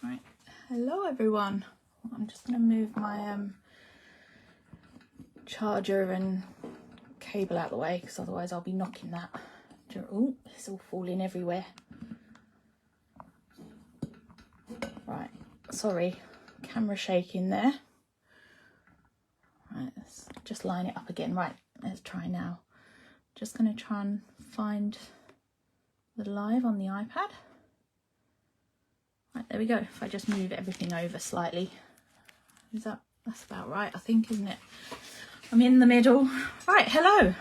Right, hello everyone. I'm just going to move my charger and cable out of the way because otherwise I'll be knocking that. Oh, it's all falling everywhere. Right, sorry, camera shaking there. Right, let's just line it up again. Right, let's try now. Just going to try and find the live on the iPad. Right, there we go. If I just move everything over slightly. That's about right, I think, isn't it? I'm in the middle. Right, hello.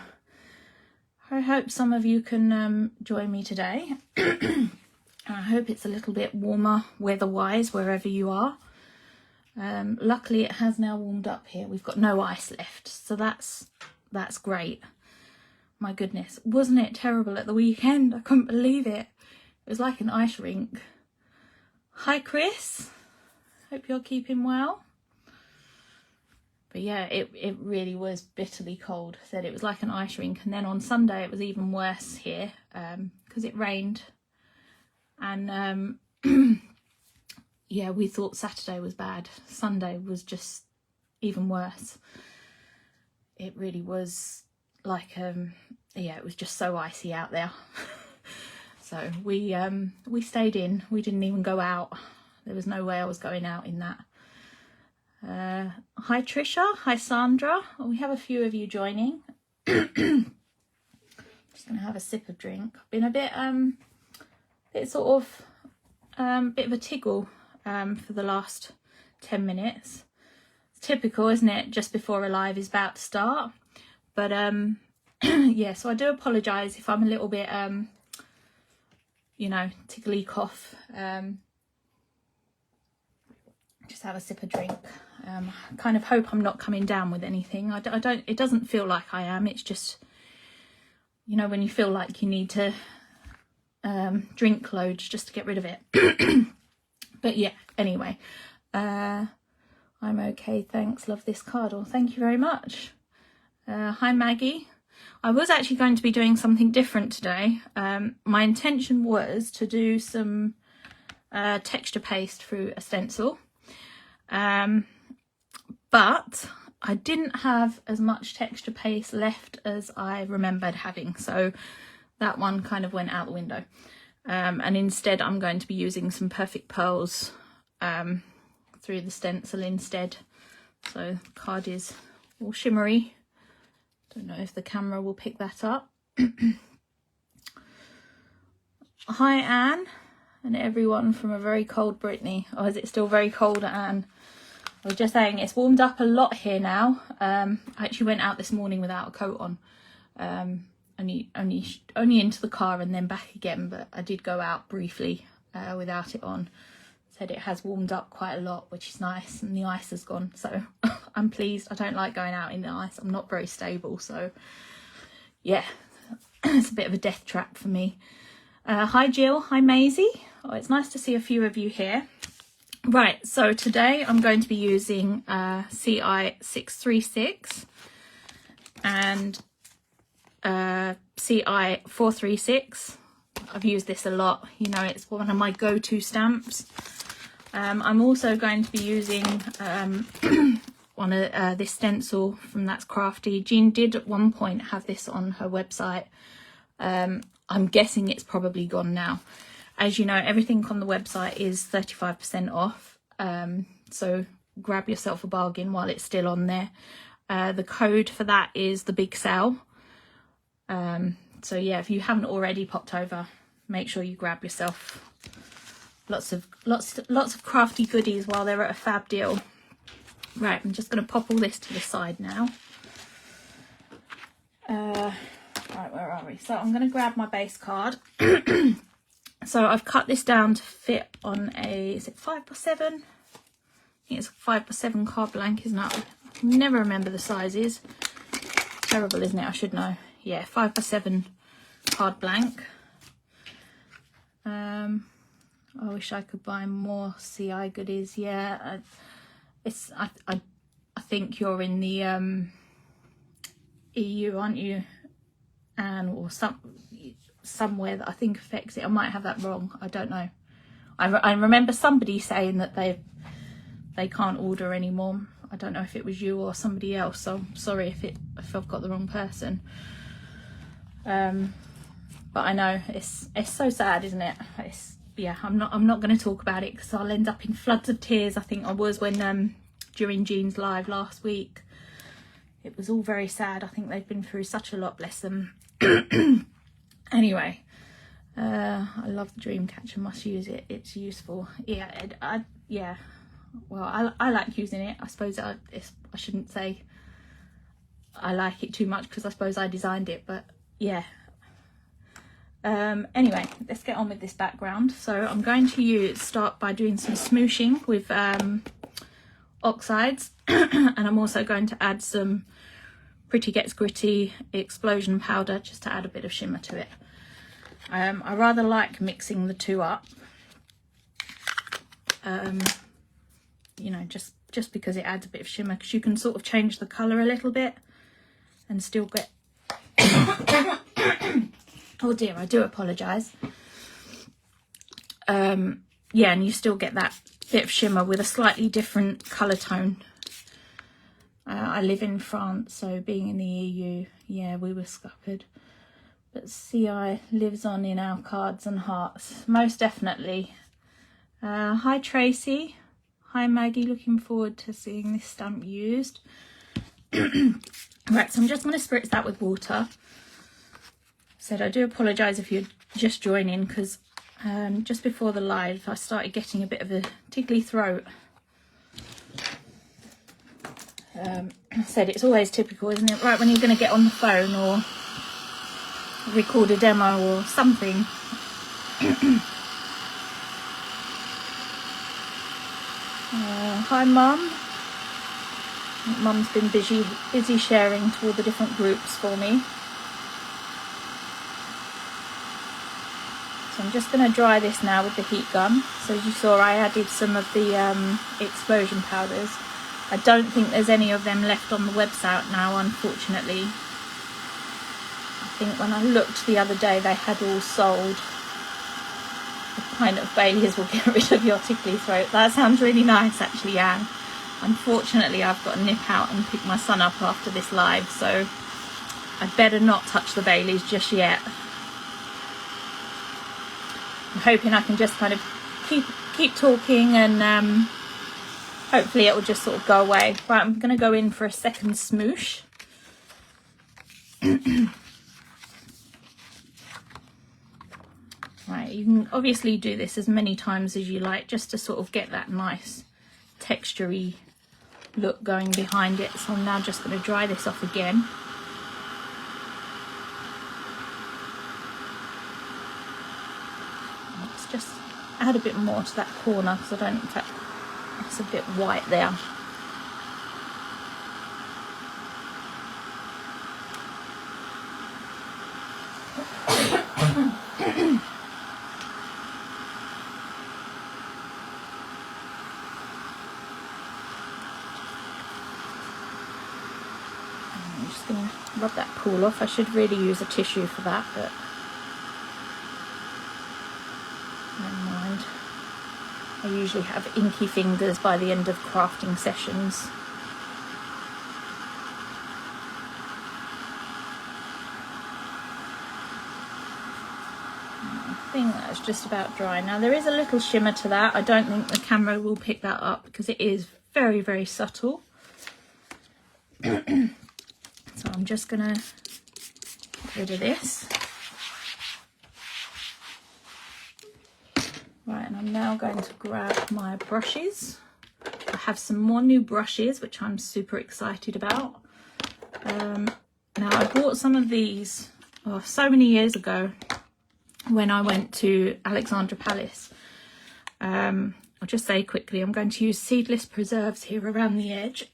I hope some of you can join me today. I hope it's a little bit warmer weather-wise wherever you are. Luckily, it has now warmed up here. We've got no ice left, so that's great. My goodness, wasn't it terrible at the weekend? I couldn't believe it. It was like an ice rink. Hi, Chris. Hope you're keeping well. But yeah, it really was bitterly cold. I said it was like an ice rink, and then on Sunday it was even worse here because it rained. And yeah, we thought Saturday was bad. Sunday was just even worse. It really was like yeah, it was just so icy out there. So we stayed in. We didn't even go out. There was no way I was going out in that. Hi Trisha, hi Sandra. Oh, we have a few of you joining. Just gonna have a sip of drink. I've been a bit bit of a tiggle for the last 10 minutes. It's typical, isn't it? Just before a live is about to start. But yeah, so I do apologise if I'm a little bit you know, tickly cough. Just have a sip of drink. Kind of hope I'm not coming down with anything. I don't, it doesn't feel like I am. It's just, you know, when you feel like you need to drink loads just to get rid of it. But yeah, anyway, I'm okay, thanks. Love this card. Well, thank you very much. Hi Maggie. I was actually going to be doing something different today. My intention was to do some texture paste through a stencil. But I didn't have as much texture paste left as I remembered having, so that one kind of went out the window. And instead I'm going to be using some Perfect Pearls through the stencil instead. So the card is all shimmery. Don't know if the camera will pick that up. Hi Anne and everyone from a very cold Brittany. Oh, is it still very cold, Anne? I was just saying it's warmed up a lot here now. I actually went out this morning without a coat on. Only into the car and then back again, but I did go out briefly without it on. Said it has warmed up quite a lot, which is nice, and the ice has gone, so I'm pleased. I don't like going out in the ice. I'm not very stable, so yeah, it's a bit of a death trap for me. Hi Jill, hi Maisie. Oh, it's nice to see a few of you here. Right, so today I'm going to be using CI636 and CI436. I've used this a lot, you know, it's one of my go-to stamps. I'm also going to be using one of this stencil from That's Crafty. Jean did at one point have this on her website. I'm guessing it's probably gone now. As you know, everything on the website is 35% off. So grab yourself a bargain while it's still on there. The code for that is the big sale. So yeah, if you haven't already popped over, make sure you grab yourself lots of crafty goodies while they're at a fab deal. Right, I'm just going to pop all this to the side now. Right, where are we? So I'm going to grab my base card. So I've cut this down to fit on a, is it 5x7? I think it's a 5x7 card blank, isn't it? I can never remember the sizes. Terrible, isn't it? I should know. Yeah, 5x7 card blank. I wish I could buy more CI goodies. Yeah, I think you're in the EU, aren't you? And or somewhere that I think affects it. I might have that wrong. I don't know. I remember somebody saying that they can't order anymore. I don't know if it was you or somebody else, so I'm sorry if I've got the wrong person. But I know it's so sad, isn't it? Yeah, I'm not going to talk about it because I'll end up in floods of tears. I think I was when during Jean's live last week. It was all very sad. I think they've been through such a lot, bless them. Anyway, I love the dreamcatcher. Must use it. It's useful. Yeah, yeah. Well, I like using it. I suppose I shouldn't say I like it too much because I suppose I designed it, but yeah. Anyway, let's get on with this background. So I'm going to start by doing some smooshing with oxides and I'm also going to add some Pretty Gets Gritty explosion powder just to add a bit of shimmer to it. I rather like mixing the two up, you know, just because it adds a bit of shimmer, because you can sort of change the colour a little bit and still get oh dear, I do apologise. Yeah, and you still get that bit of shimmer with a slightly different colour tone. I live in France, so being in the EU, yeah, we were scuppered. But CI lives on in our cards and hearts, most definitely. Hi Tracy. Hi Maggie, looking forward to seeing this stamp used. Right, so I'm just going to spritz that with water. Said I do apologise if you're just joining, because just before the live I started getting a bit of a tickly throat. Said it's always typical, isn't it? Right when you're going to get on the phone or record a demo or something. Hi Mum. Mum's been busy sharing to all the different groups for me. So I'm just going to dry this now with the heat gun. So as you saw, I added some of the explosion powders. I don't think there's any of them left on the website now, unfortunately. I think when I looked the other day, they had all sold. A pint of Baileys will get rid of your tickly throat. That sounds really nice, actually, Anne. Unfortunately, I've got to nip out and pick my son up after this live, so I'd better not touch the Baileys just yet. I'm hoping I can just kind of keep talking and hopefully it will just sort of go away. Right, I'm going to go in for a second smoosh. Right, you can obviously do this as many times as you like just to sort of get that nice textury look going behind it. So I'm now just going to dry this off again. Let's just add a bit more to that corner because I don't think that's a bit white there. I'm just going to rub that pool off. I should really use a tissue for that, but never mind. I usually have inky fingers by the end of crafting sessions. I think that's just about dry. Now there is a little shimmer to that. I don't think the camera will pick that up because it is very, very subtle. So I'm just going to get rid of this. Right, and I'm now going to grab my brushes. I have some more new brushes, which I'm super excited about. Now I bought some of these so many years ago when I went to Alexandra Palace. I'll just say quickly, I'm going to use seedless preserves here around the edge.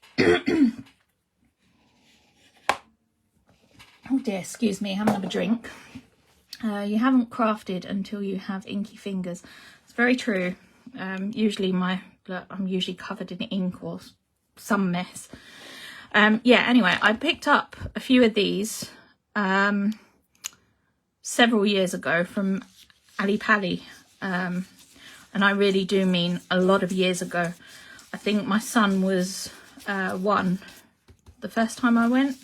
Oh dear, excuse me, having a drink. You haven't crafted until you have inky fingers. It's very true. Usually I'm usually covered in ink or some mess. Yeah, anyway, I picked up a few of these several years ago from Ali Pali. And I really do mean a lot of years ago. I think my son was 1 the first time I went.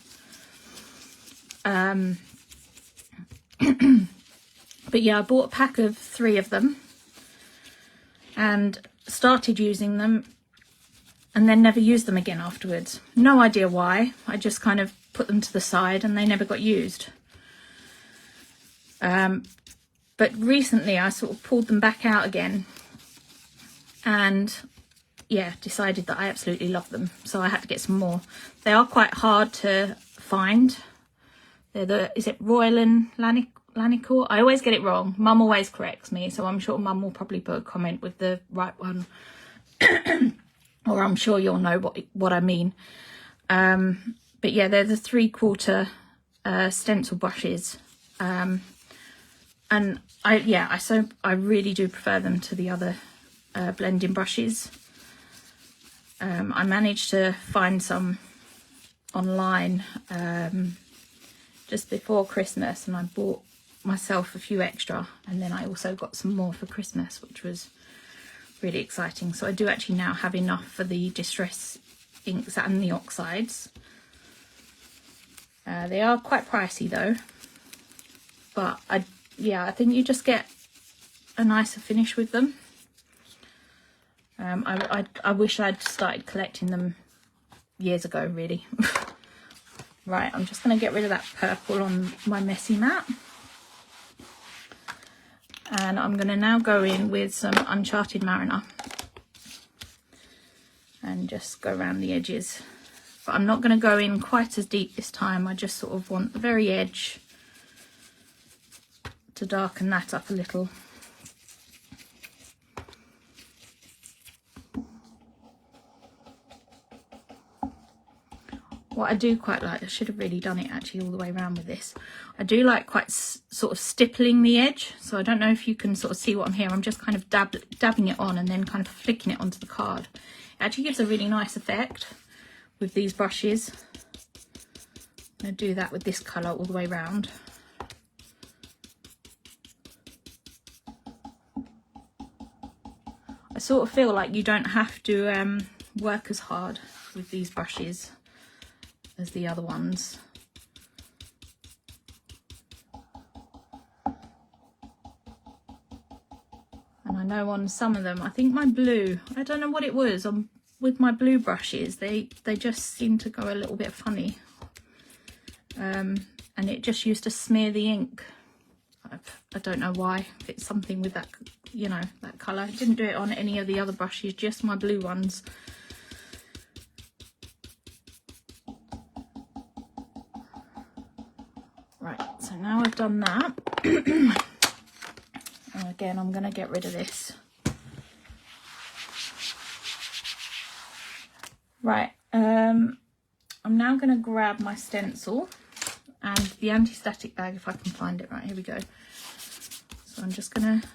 But yeah, I bought a pack of 3 of them and started using them and then never used them again afterwards. No idea why. I just kind of put them to the side and they never got used. But recently I sort of pulled them back out again and yeah, decided that I absolutely love them. So I had to get some more. They are quite hard to find. They're is it Royal and Lanicourt? I always get it wrong. Mum always corrects me, so I'm sure Mum will probably put a comment with the right one. Or I'm sure you'll know what I mean. But yeah, they're the 3/4 stencil brushes. And I really do prefer them to the other blending brushes. I managed to find some online just before Christmas, and I bought myself a few extra, and then I also got some more for Christmas, which was really exciting. So I do actually now have enough for the distress inks and the oxides. They are quite pricey though, but I think you just get a nicer finish with them. I wish I'd started collecting them years ago, really. Right, I'm just going to get rid of that purple on my messy mat. And I'm going to now go in with some Uncharted Mariner and just go around the edges. But I'm not going to go in quite as deep this time. I just sort of want the very edge to darken that up a little. What I do quite like, I should have really done it actually all the way around with this. I do like quite sort of stippling the edge. So I don't know if you can sort of see what I'm here. I'm just kind of dabbing it on and then kind of flicking it onto the card. It actually gives a really nice effect with these brushes. I'm going to do that with this colour all the way around. I sort of feel like you don't have to work as hard with these brushes as the other ones. And I know on some of them, I think my blue, I don't know what it was, with my blue brushes, they just seem to go a little bit funny. And it just used to smear the ink. I don't know why, if it's something with that, you know, that colour. I didn't do it on any of the other brushes, just my blue ones. Right, so now I've done that, and again I'm going to get rid of this. Right, I'm now going to grab my stencil and the anti-static bag if I can find it. Right, here we go. So I'm just going to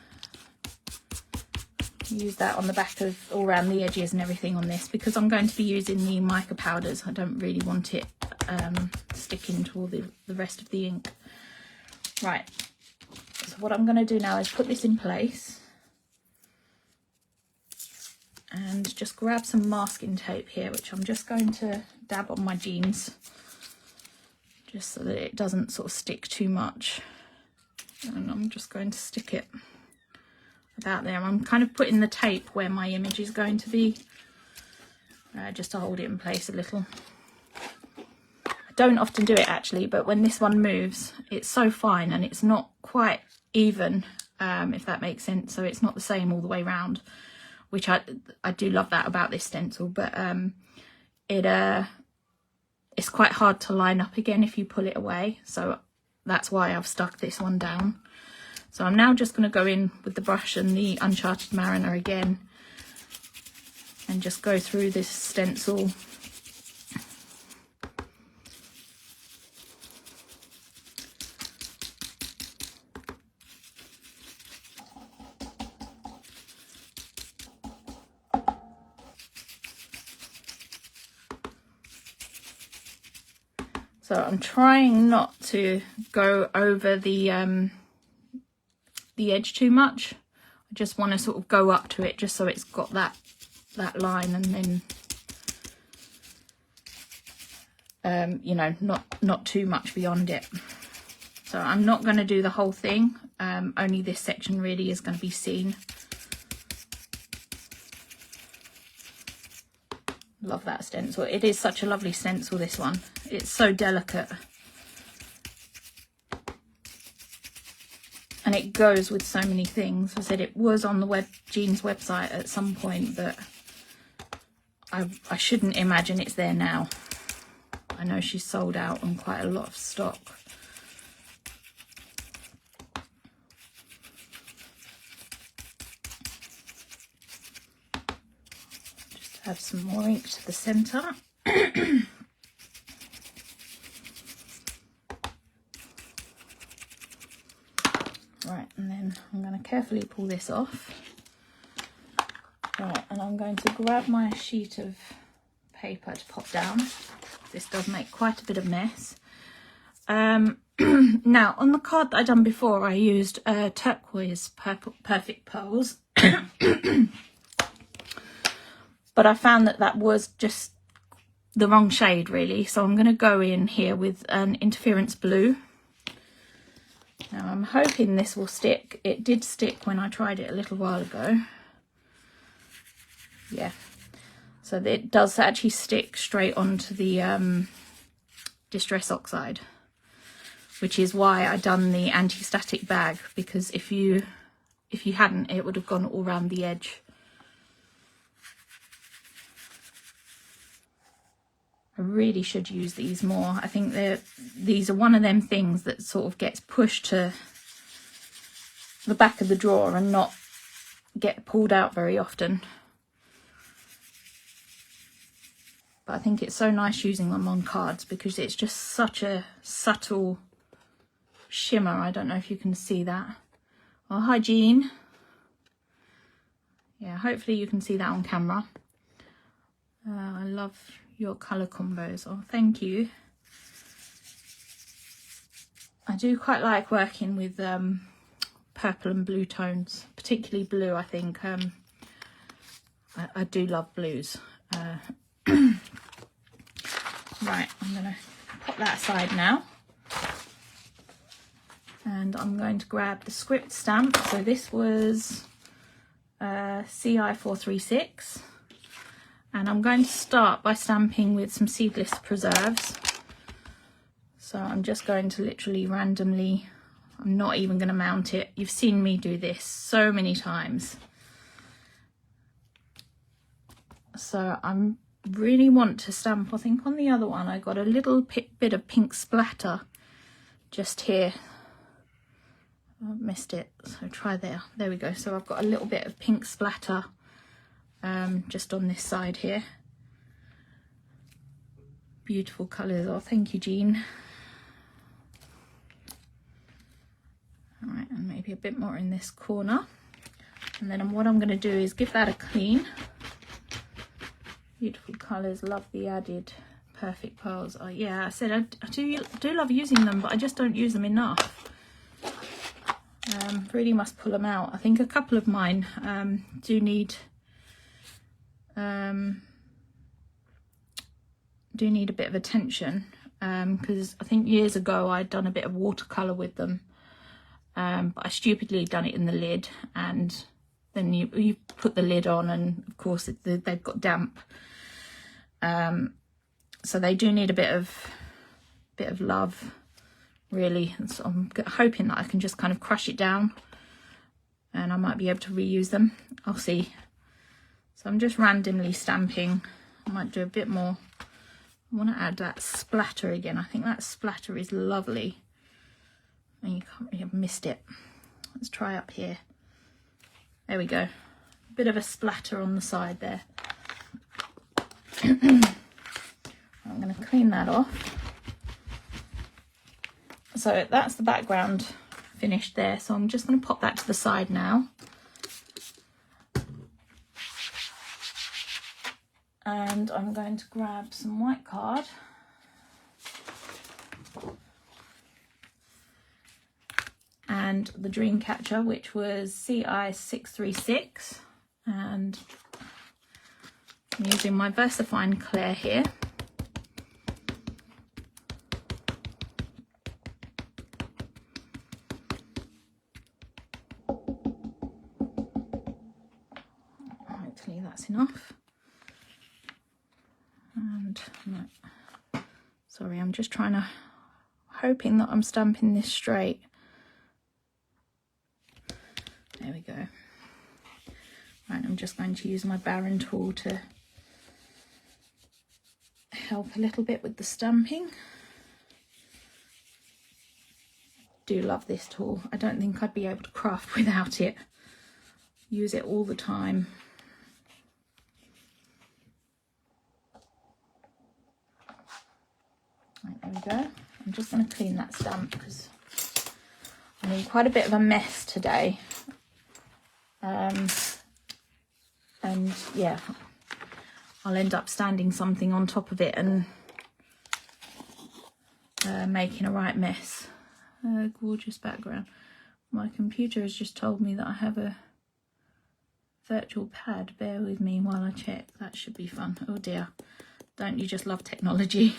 use that on the back of all around the edges and everything on this, because I'm going to be using the mica powders. I don't really want it sticking to all the rest of the ink. Right, so what I'm going to do now is put this in place and just grab some masking tape here, which I'm just going to dab on my jeans just so that it doesn't sort of stick too much. And I'm just going to stick it about there. I'm kind of putting the tape where my image is going to be, just to hold it in place a little. I don't often do it actually, but when this one moves, it's so fine and it's not quite even, if that makes sense. So it's not the same all the way around, which I do love that about this stencil, but it's quite hard to line up again if you pull it away. So that's why I've stuck this one down. So I'm now just going to go in with the brush and the Uncharted Mariner again and just go through this stencil. So I'm trying not to go over the edge too much. I just want to sort of go up to it just so it's got that line, and then you know, not too much beyond it. So I'm not going to do the whole thing, only this section really is going to be seen. Love that stencil. It is such a lovely stencil, this one. It's so delicate. And it goes with so many things. I said it was on the Jean's website at some point, but I shouldn't imagine it's there now. I know she's sold out on quite a lot of stock. Just add some more ink to the centre. Right, and then I'm going to carefully pull this off. Right, and I'm going to grab my sheet of paper to pop down. This does make quite a bit of mess. Now, on the card that I done before, I used turquoise perfect pearls. But I found that was just the wrong shade, really. So I'm going to go in here with an interference blue. Now I'm hoping this will stick. It did stick when I tried it a little while ago. Yeah, so it does actually stick straight onto the Distress Oxide, which is why I done the anti-static bag, because if you hadn't, it would have gone all around the edge. I really should use these more. I think these are one of them things that sort of gets pushed to the back of the drawer and not get pulled out very often. But I think it's so nice using them on cards because it's just such a subtle shimmer. I don't know if you can see that. Oh, hi Jean. Yeah, hopefully you can see that on camera. I love your colour combos. Oh, thank you. I do quite like working with purple and blue tones, particularly blue. I think I do love blues. Right, I'm going to pop that aside now, and I'm going to grab the script stamp. So this was CI436. And I'm going to start by stamping with some seedless preserves. So I'm just going to literally randomly, I'm not even going to mount it. You've seen me do this so many times. So I really want to stamp, I think on the other one I got a little bit of pink splatter just here. I missed it, so try there. There we go. So I've got a little bit of pink splatter just on this side here. Beautiful colours. Oh, thank you, Jean. All right, and maybe a bit more in this corner. And then what I'm going to do is give that a clean. Beautiful colours. Love the added perfect pearls. Oh, yeah, I said I do love using them, but I just don't use them enough. Really must pull them out. I think a couple of mine do need a bit of attention, because I think years ago I'd done a bit of watercolour with them, but I stupidly done it in the lid, and then you put the lid on, and of course they've got damp, so they do need a bit of love, really. And so I'm hoping that I can just kind of crush it down and I might be able to reuse them. I'll see. So I'm just randomly stamping. I might do a bit more. I want to add that splatter again. I think that splatter is lovely. And you can't really have missed it. Let's try up here. There we go. A bit of a splatter on the side there. I'm going to clean that off. So that's the background finished there. So I'm just going to pop that to the side now. And I'm going to grab some white card. and the Dreamcatcher, which was CI636, and I'm using my VersaFine Claire here. Hopefully that's enough. And no, sorry, I'm just hoping that I'm stamping this straight. There we go. Right, I'm just going to use my Baron tool to help a little bit with the stamping. Do love this tool. I don't think I'd be able to craft without it. Use it all the time. Right, there we go. I'm just going to clean that stamp because I'm in quite a bit of a mess today. And yeah, I'll end up standing something on top of it and making a right mess. Gorgeous background. My computer has just told me that I have a virtual pad. Bear with me while I check. That should be fun. Oh dear. Don't you just love technology?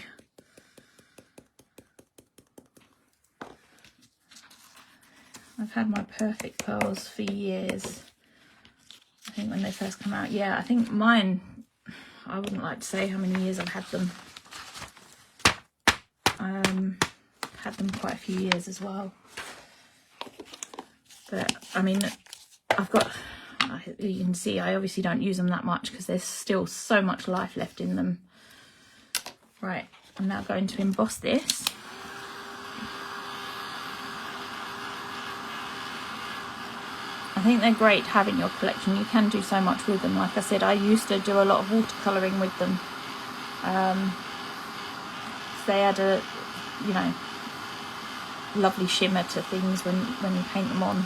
I've had my Perfect Pearls for years. I think when they first come out. Yeah, I think mine, I wouldn't like to say how many years I've had them. Had them quite a few years as well. But I mean, you can see I obviously don't use them that much because there's still so much life left in them. Right, I'm now going to emboss this. I think they're great to have in your collection. You can do so much with them. Like I said, I used to do a lot of watercolouring with them. So they add a, you know, lovely shimmer to things when you paint them on.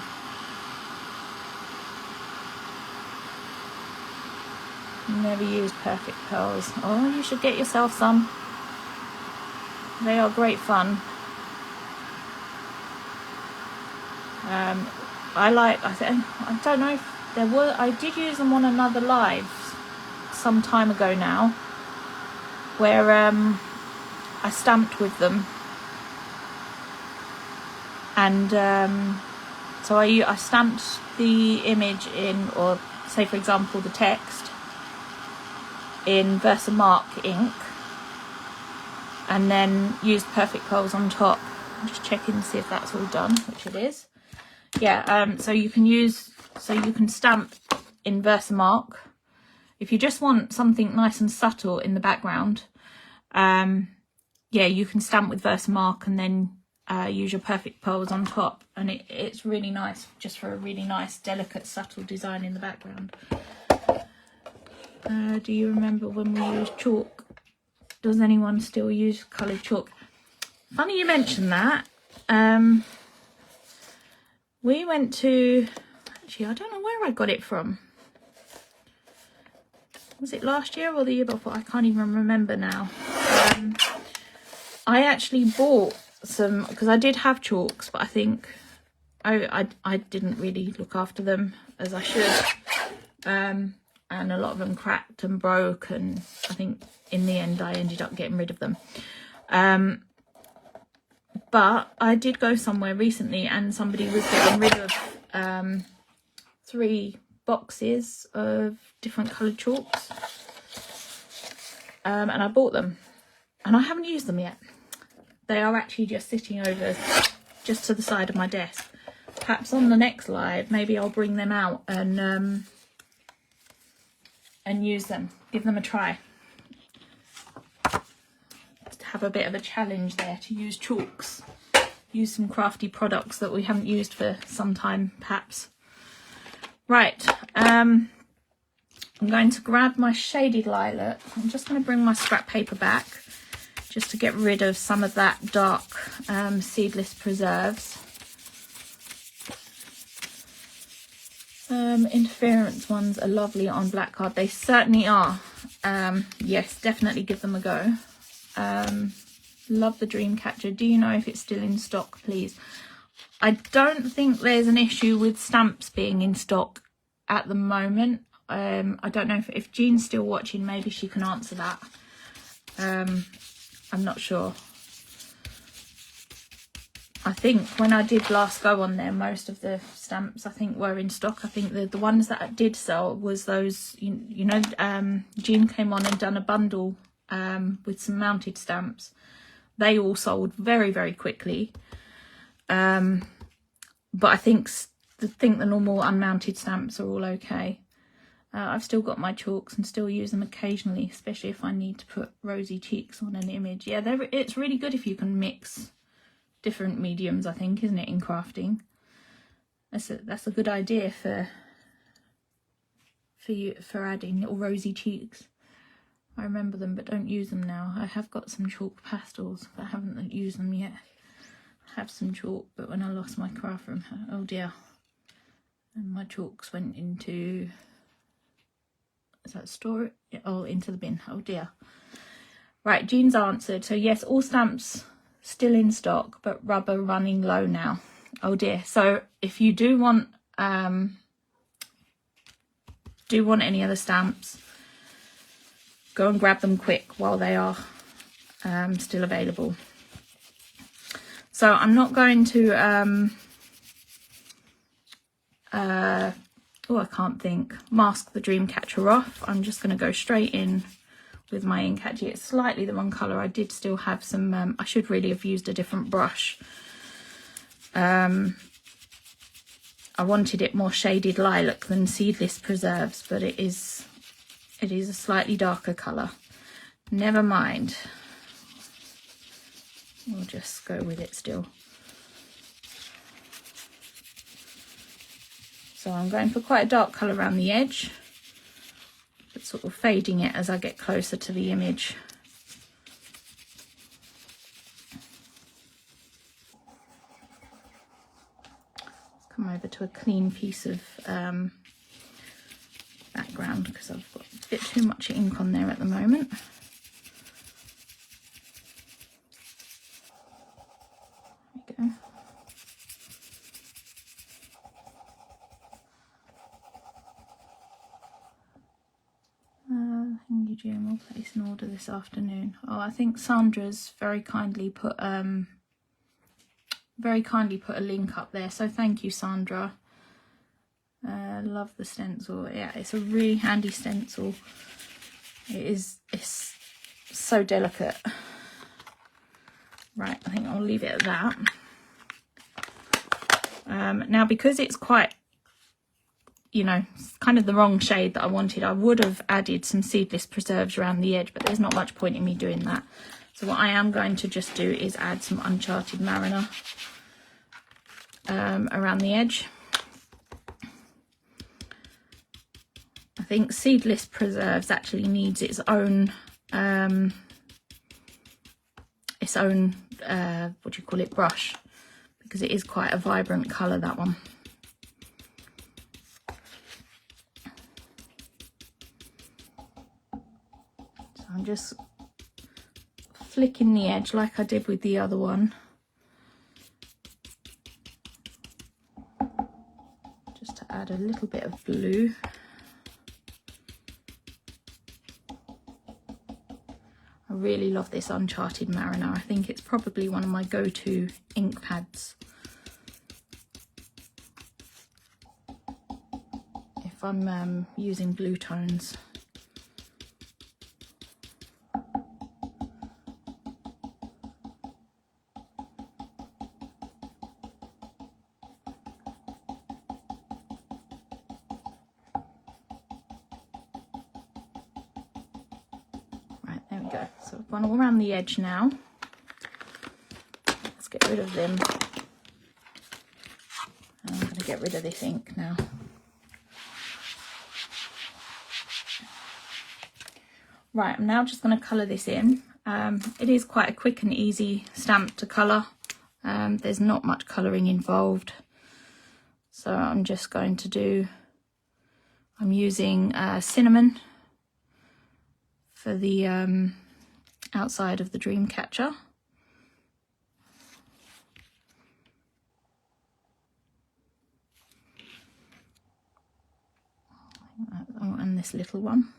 Never used Perfect Pearls. Oh, you should get yourself some. They are great fun. I don't know if there were, I did use them on another live some time ago now, where I stamped with them, and so I stamped the image in, or say for example the text, in Versamark ink, and then used Perfect Pearls on top. I'm just checking to see if that's all done, which it is. Yeah, so you can stamp in Versamark. If you just want something nice and subtle in the background, yeah, you can stamp with Versamark and then use your Perfect Pearls on top, and it's really nice, just for a really nice, delicate, subtle design in the background. Do you remember when we used chalk? Does anyone still use coloured chalk? Funny you mention that. We went to, actually I don't know where I got it from. Was it last year or the year before? I can't even remember now. I actually bought some, because I did have chalks, but I think I didn't really look after them as I should. And a lot of them cracked and broke, and I think in the end I ended up getting rid of them. But I did go somewhere recently and somebody was getting rid of 3 boxes of different coloured chalks, and I bought them, and I haven't used them yet. They are actually just sitting over just to the side of my desk. Perhaps on the next live maybe I'll bring them out and use them, give them a try. Have a bit of a challenge there to use chalks, use some crafty products that we haven't used for some time perhaps. Right, I'm going to grab my shaded lilac. I'm just going to bring my scrap paper back just to get rid of some of that dark seedless preserves. Interference ones are lovely on black card. They certainly are. Yes, definitely give them a go. Love the Dreamcatcher. Do you know if it's still in stock, please? I don't think there's an issue with stamps being in stock at the moment. I don't know if Jean's still watching, maybe she can answer that. I'm not sure. I think when I did last go on there, most of the stamps I think were in stock. I think the ones that I did sell was those, you know, Jean came on and done a bundle with some mounted stamps. They all sold very, very quickly. But I think the normal unmounted stamps are all okay. I've still got my chalks and still use them occasionally, especially if I need to put rosy cheeks on an image. Yeah, it's really good if you can mix different mediums, I think, isn't it, in crafting? That's a good idea for adding little rosy cheeks. I remember them but don't use them now. I have got some chalk pastels but I haven't used them yet. I have some chalk, but when I lost my craft room, oh dear, and my chalks went into, is that store? Oh, into the bin. Oh dear. Right, Jean's answered. So yes, all stamps still in stock, but rubber running low now. Oh dear. So if you do want any other stamps, go and grab them quick while they are still available. So I'm not going to oh, I can't think, mask the dreamcatcher off. I'm just going to go straight in with my ink. Actually, it's slightly the wrong colour. I did still have some, I should really have used a different brush. I wanted it more shaded lilac than seedless preserves, but it is a slightly darker colour. Never mind. We'll just go with it still. So I'm going for quite a dark colour around the edge, but sort of fading it as I get closer to the image. Let's come over to a clean piece of background because I've got a bit too much ink on there at the moment. There we go. Thank you, Jim. We'll place an order this afternoon. Oh, I think Sandra's very kindly put a link up there. So thank you, Sandra. Love the stencil. Yeah, it's a really handy stencil. It's so delicate. Right, I think I'll leave it at that. Now, because it's quite, you know, kind of the wrong shade that I wanted, I would have added some seedless preserves around the edge, but there's not much point in me doing that. So what I am going to just do is add some Uncharted Mariner around the edge. I think seedless preserves actually needs its own what do you call it, brush, because it is quite a vibrant colour, that one. So I'm just flicking the edge like I did with the other one, just to add a little bit of blue. I really love this Uncharted Mariner. I think it's probably one of my go-to ink pads if I'm using blue tones. There we go. So I've gone all around the edge now. Let's get rid of them. And I'm going to get rid of this ink now. Right, I'm now just going to colour this in. It is quite a quick and easy stamp to colour. There's not much colouring involved. So I'm just going to do, I'm using cinnamon for the outside of the dreamcatcher. Oh, and this little one.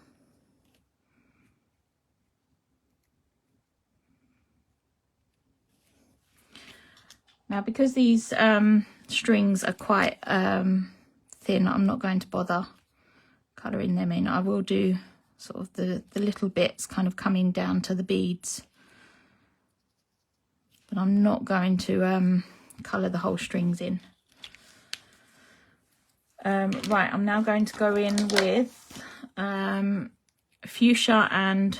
Now, because these strings are quite thin, I'm not going to bother colouring them in. I will do sort of the little bits kind of coming down to the beads, but I'm not going to colour the whole strings in. Right, I'm now going to go in with fuchsia and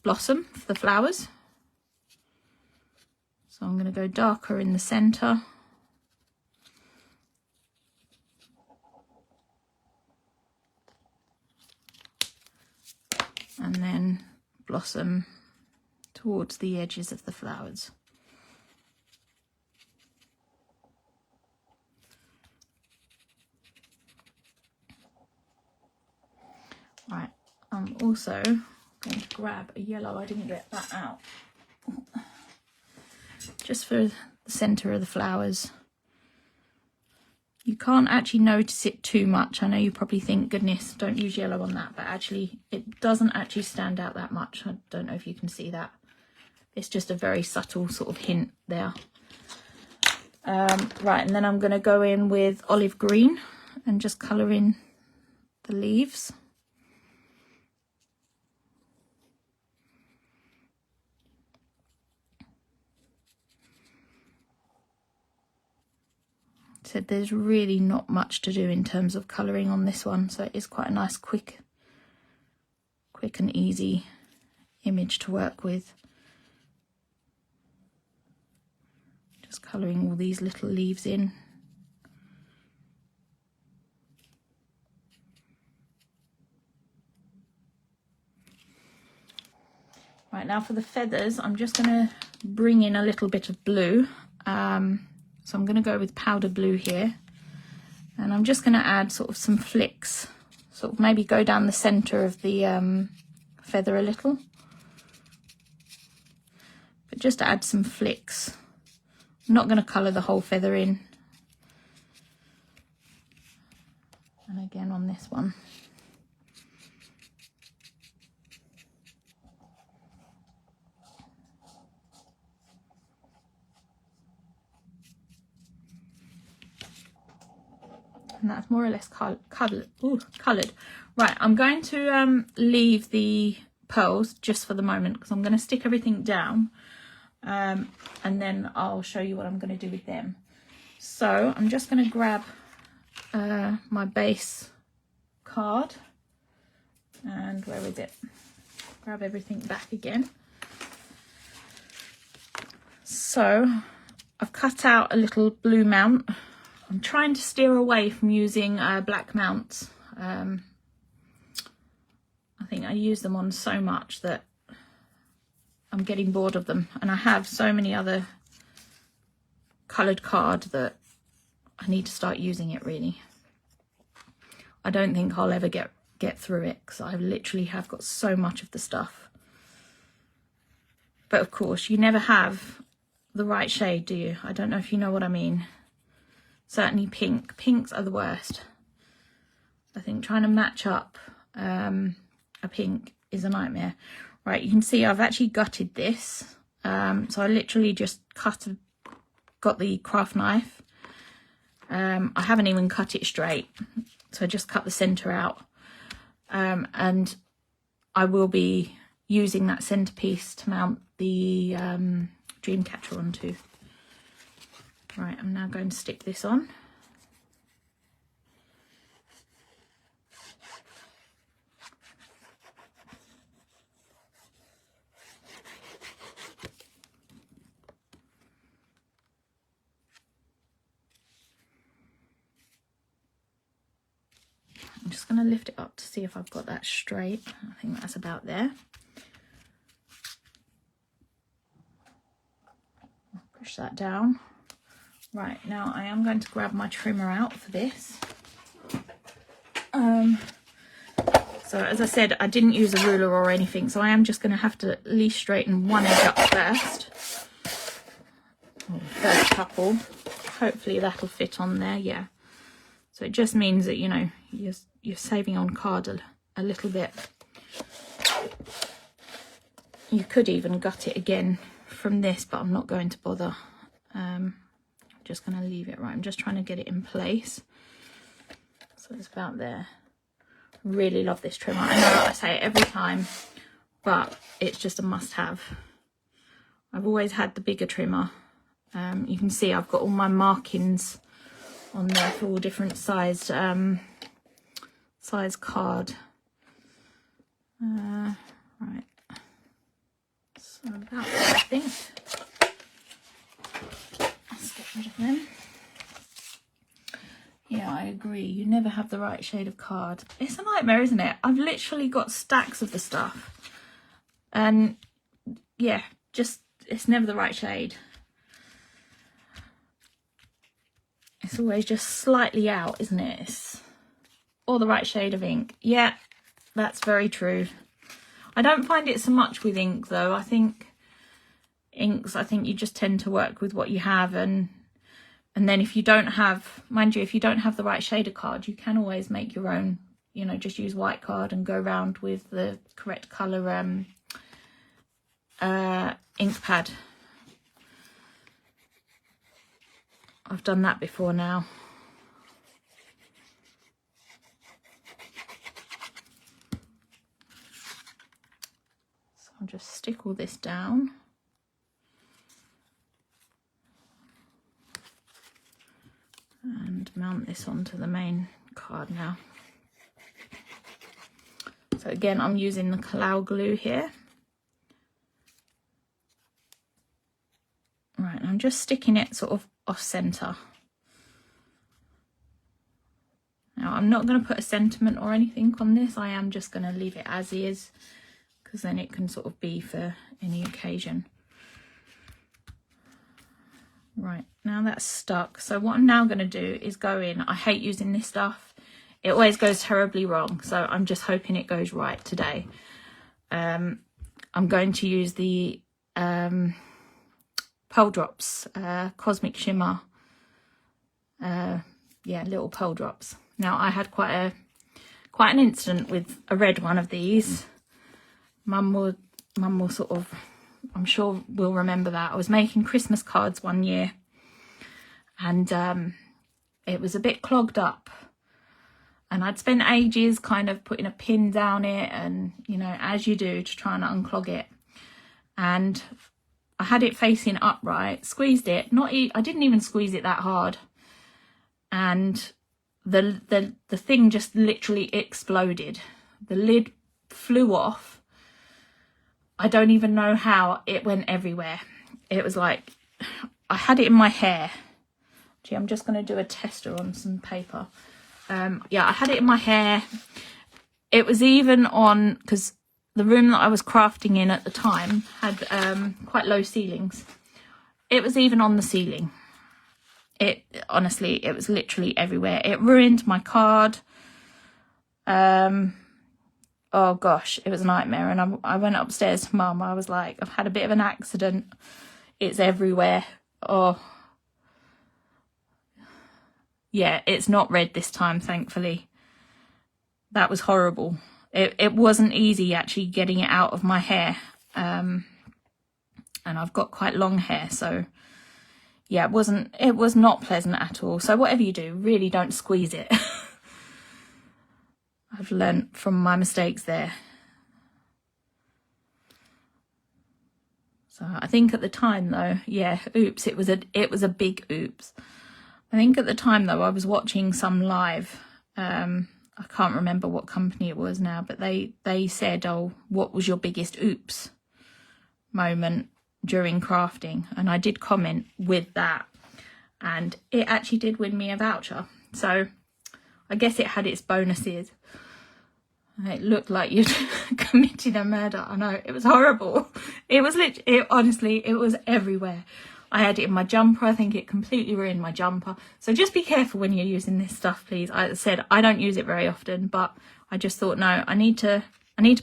blossom for the flowers. So I'm going to go darker in the centre. And then blossom towards the edges of the flowers. Right, I'm also going to grab a yellow. I didn't get that out. Just for the centre of the flowers. You can't actually notice it too much. I know you probably think, goodness, don't use yellow on that, but actually it doesn't actually stand out that much. I don't know if you can see that. It's just a very subtle sort of hint there. Right, and then I'm going to go in with olive green and just colour in the leaves. So there's really not much to do in terms of colouring on this one, so it is quite a nice quick and easy image to work with. Just colouring all these little leaves in. Right, now for the feathers, I'm just going to bring in a little bit of blue. So I'm going to go with powder blue here, and I'm just going to add sort of some flicks, sort of maybe go down the centre of the feather a little, but just add some flicks. I'm not going to colour the whole feather in. And again on this one. And that's more or less coloured. Right, I'm going to leave the pearls just for the moment because I'm going to stick everything down, and then I'll show you what I'm going to do with them. So I'm just going to grab my base card, and where is it? Grab everything back again. So I've cut out a little blue mount. I'm trying to steer away from using black mounts. I think I use them on so much that I'm getting bored of them, and I have so many other coloured card that I need to start using it really. I don't think I'll ever get through it because I literally have got so much of the stuff. But of course you never have the right shade, do you? I don't know if you know what I mean. Certainly pinks are the worst. I think trying to match up a pink is a nightmare. Right, you can see I've actually gutted this. So I literally just got the craft knife. I haven't even cut it straight. So I just cut the centre out. And I will be using that centrepiece to mount the dreamcatcher onto. Right, I'm now going to stick this on. I'm just going to lift it up to see if I've got that straight. I think that's about there. Push that down. Right, now I am going to grab my trimmer out for this. So as I said, I didn't use a ruler or anything, so I am just going to have to at least straighten one edge up first. First couple. Hopefully that'll fit on there, yeah. So it just means that, you know, you're saving on card a little bit. You could even gut it again from this, but I'm not going to bother. I'm just going to leave it right. I'm just trying to get it in place. So it's about there. Really love this trimmer. I know I say it every time, but it's just a must-have. I've always had the bigger trimmer. You can see I've got all my markings on there for all different sized size card. Right, so about that, I think. Let's get rid of them. Yeah, I agree. You never have the right shade of card. It's a nightmare, isn't it? I've literally got stacks of the stuff, and yeah, just it's never the right shade. It's always just slightly out, isn't it? Or the right shade of ink. Yeah, that's very true. I don't find it so much with ink though. I think inks, you just tend to work with what you have, and then if you don't have, mind you, if you don't have the right shade of card, you can always make your own, you know, just use white card and go around with the correct colour ink pad. I've done that before now. So I'll just stick all this down. And mount this onto the main card now. So again, I'm using the Kalau glue here. Right, I'm just sticking it sort of off center. Now I'm not going to put a sentiment or anything on this. I am just going to leave it as is, because then it can sort of be for any occasion. Right, now that's stuck. So what I'm now going to do is go in. I hate using this stuff. It always goes terribly wrong. So I'm just hoping it goes right today. I'm going to use the Pearl Drops Cosmic Shimmer. Yeah, little pearl drops. Now I had quite an incident with a red one of these. Mum will sort of, I'm sure will remember that. I was making Christmas cards one year, and it was a bit clogged up, and I'd spent ages kind of putting a pin down it, and you know, as you do, to try and unclog it. And I had it facing upright, squeezed it, I didn't even squeeze it that hard, and the thing just literally exploded. The lid flew off. I don't even know how. It went everywhere. It was like, I had it in my hair. Gee, I'm just going to do a tester on some paper. Yeah, I had it in my hair. It was even on, because the room that I was crafting in at the time had quite low ceilings. It was even on the ceiling. It honestly, it was literally everywhere. It ruined my card. Oh gosh, it was a nightmare. And I went upstairs to Mum. I was like, I've had a bit of an accident. It's everywhere. Oh, yeah, it's not red this time, thankfully. That was horrible. It wasn't easy actually getting it out of my hair. And I've got quite long hair, so yeah, it was not pleasant at all. So whatever you do, really don't squeeze it. I've learnt from my mistakes there. So I think at the time though, yeah, oops, it was a big oops. I think at the time though, I was watching some live, I can't remember what company it was now, but they said, oh, what was your biggest oops moment during crafting? And I did comment with that, and it actually did win me a voucher. So I guess it had its bonuses. It looked like you'd committed a murder. I know, it was horrible. It was honestly, it was everywhere. I had it in my jumper. I think it completely ruined my jumper. So just be careful when you're using this stuff, please. I said I don't use it very often, but I just thought, no, I need to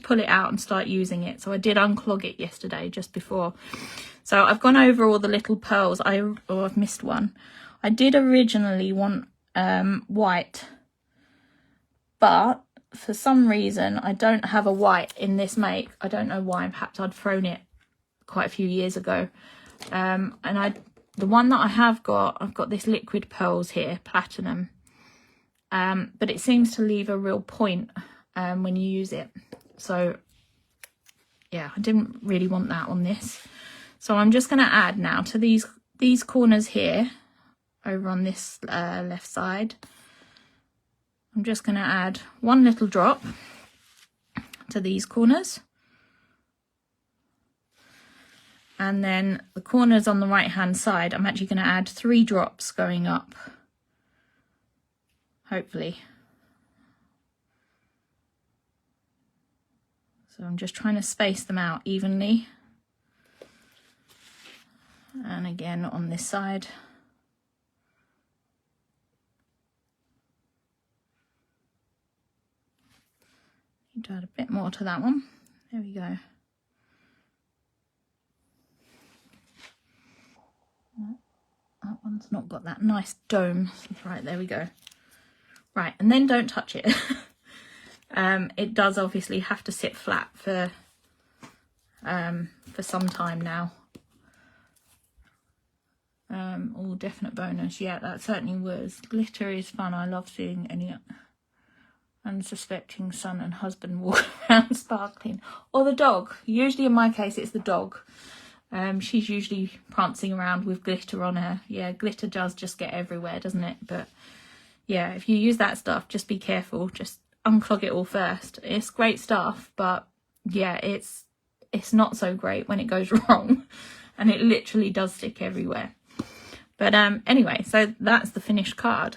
pull it out and start using it. So I did unclog it yesterday just before. So I've gone over all the little pearls. I've missed one. I did originally want white, but for some reason I don't have a white in this make. I don't know why. Perhaps I'd thrown it quite a few years ago. And the one that I have got, I've got this liquid pearls here, platinum, but it seems to leave a real point when you use it. So yeah, I didn't really want that on this. So I'm just going to add now to these corners here over on this left side. I'm just going to add one little drop to these corners. And then the corners on the right hand side, I'm actually going to add 3 drops going up, hopefully. So I'm just trying to space them out evenly. And again on this side. Need to add a bit more to that one. There we go. That one's not got that nice dome. Right, there we go. Right, and then don't touch it. It does obviously have to sit flat for some time now. All definite bonus. Yeah, that certainly was. Glitter is fun. I love seeing any unsuspecting son and husband walk around sparkling. Or the dog. Usually in my case it's the dog. She's usually prancing around with glitter on her. Yeah, glitter does just get everywhere, doesn't it? But yeah, if you use that stuff, just be careful. Just unclog it all first. It's great stuff, but yeah, it's not so great when it goes wrong, and it literally does stick everywhere. But anyway, so that's the finished card.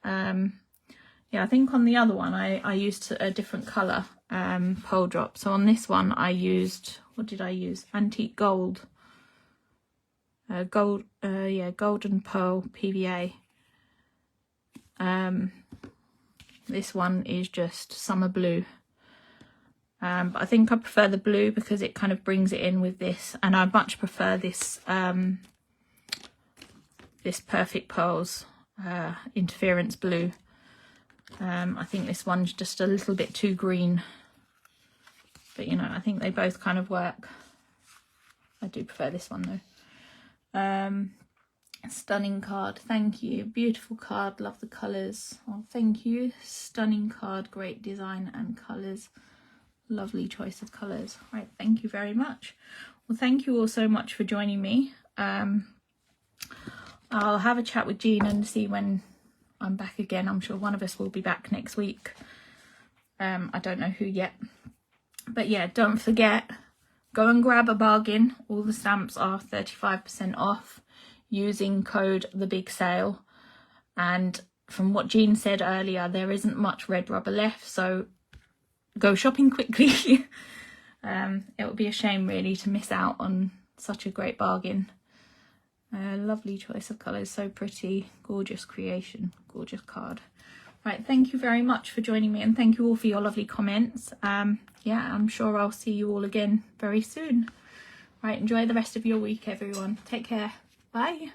Yeah, I think on the other one I used a different colour pearl drop. So on this one I used, what did I use? Antique gold. Golden pearl PVA. This one is just summer blue. But I think I prefer the blue because it kind of brings it in with this, and I much prefer this this Perfect Pearls interference blue. I think this one's just a little bit too green, but you know, I think they both kind of work. I do prefer this one though. Stunning card, thank you. Beautiful card, love the colours. Oh, thank you. Stunning card, great design and colours. Lovely choice of colours. Right, thank you very much. Well, thank you all so much for joining me. I'll have a chat with Jean and see when I'm back again. I'm sure one of us will be back next week. I don't know who yet. But yeah, don't forget, go and grab a bargain. All the stamps are 35% off using code TheBigSale. And from what Jean said earlier, there isn't much red rubber left, so go shopping quickly. It would be a shame really to miss out on such a great bargain. Lovely choice of colours, so pretty, gorgeous creation, gorgeous card. Right, thank you very much for joining me, and thank you all for your lovely comments. Yeah, I'm sure I'll see you all again very soon. Right, enjoy the rest of your week everyone. Take care. Bye.